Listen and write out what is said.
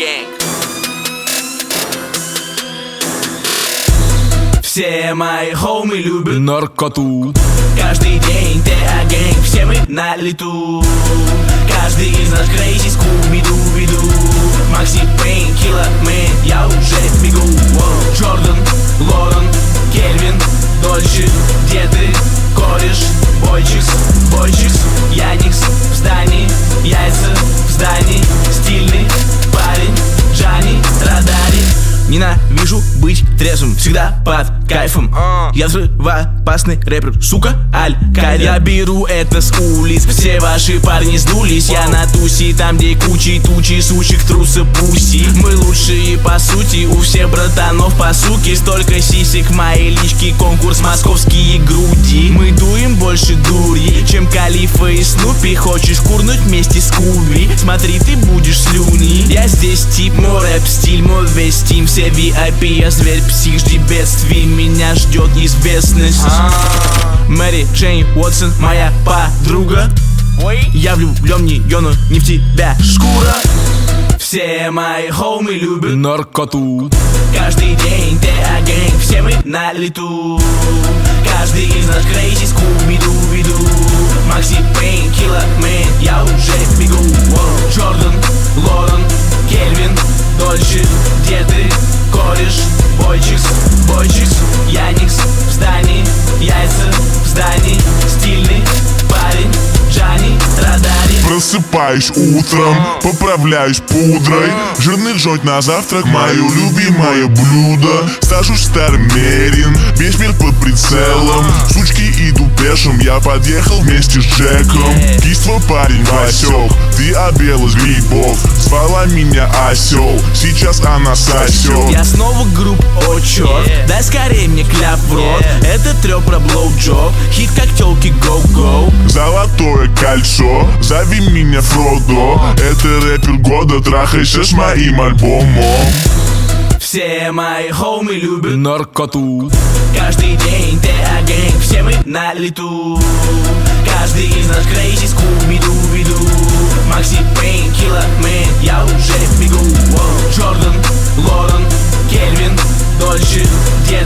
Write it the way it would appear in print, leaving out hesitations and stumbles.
Gang. Все мои хоумы любят наркоту. Каждый день TA Gang, все мы на лету. Каждый из нас crazy, скуби-ду-биду. Макси Пейн, Килла Мэн, я уже бегу. Джордан, Лорен, Кельвин, Дольче. Где ты, кореш? Бойчикс, Бойчикс, Яникс в здании. Яйца в здании. Стильный парень, Джани, радари. Ненавижу быть трезвым, всегда под кайфом. Я взрывоопасный рэпер, сука, Аль-Кайда. Я беру это с улиц, все ваши парни сдулись. Я на тусе, там где кучи тучи сучек, трусы, пуси. Мы лучшие по сути, у всех братанов по суке. Столько сисек в моей личке, конкурс московские груди. Мы дуем больше дури, чем Калифа и Снупи. Хочешь курнуть вместе с Куби? Смотри, ты будешь слюни. Я здесь тип, мой рэп-стиль, мой весь тим. Все VIP, я зверь, псих, жди бедствий. Меня ждет известность. Мэри Джейн Уотсон, моя подруга. Я влюблен в нее, но не в тебя, шкура. Все мои хоумы любят наркоту. Каждый день TA Gang, все мы на лету. Каждый из нас crazy, скуби-ду-биду. Макси Пейн, Килла Мэн, я уже бегу. Джордан, Лорен, Кельвин, Дольче. Где ты, кореш? Бойчикс, Бойчикс, Яникс в здании. Яйца в здании. Стильный парень, Джани, радари. Просыпаюсь утром, поправляюсь пудрой. Жирный джойнт на завтрак, мое любимое блюдо. Сажусь старым мерин, весь мир под прицелом. Сучки иду пешим, я подъехал вместе с Джеком. Кисть твой парень Васек, ты обел из грибов. Звала меня осел, сейчас она сосет. Я снова групп, о черт, дай скорее мне кляп в рот. Это трёп про блоу-джоб, хит как тёлки go-go. Золотое кольцо, зови меня Фродо. Это рэпер года, трахайся с моим альбомом. Все мои хоумы любят наркоту. каждый день TA Gang, все мы на лету. Каждый из нас crazy, скуби-ду-биду. Макси Пейн, Килла Мэн, я уже бегу. Джордан, Лорен, Кельвин, Дольче. Где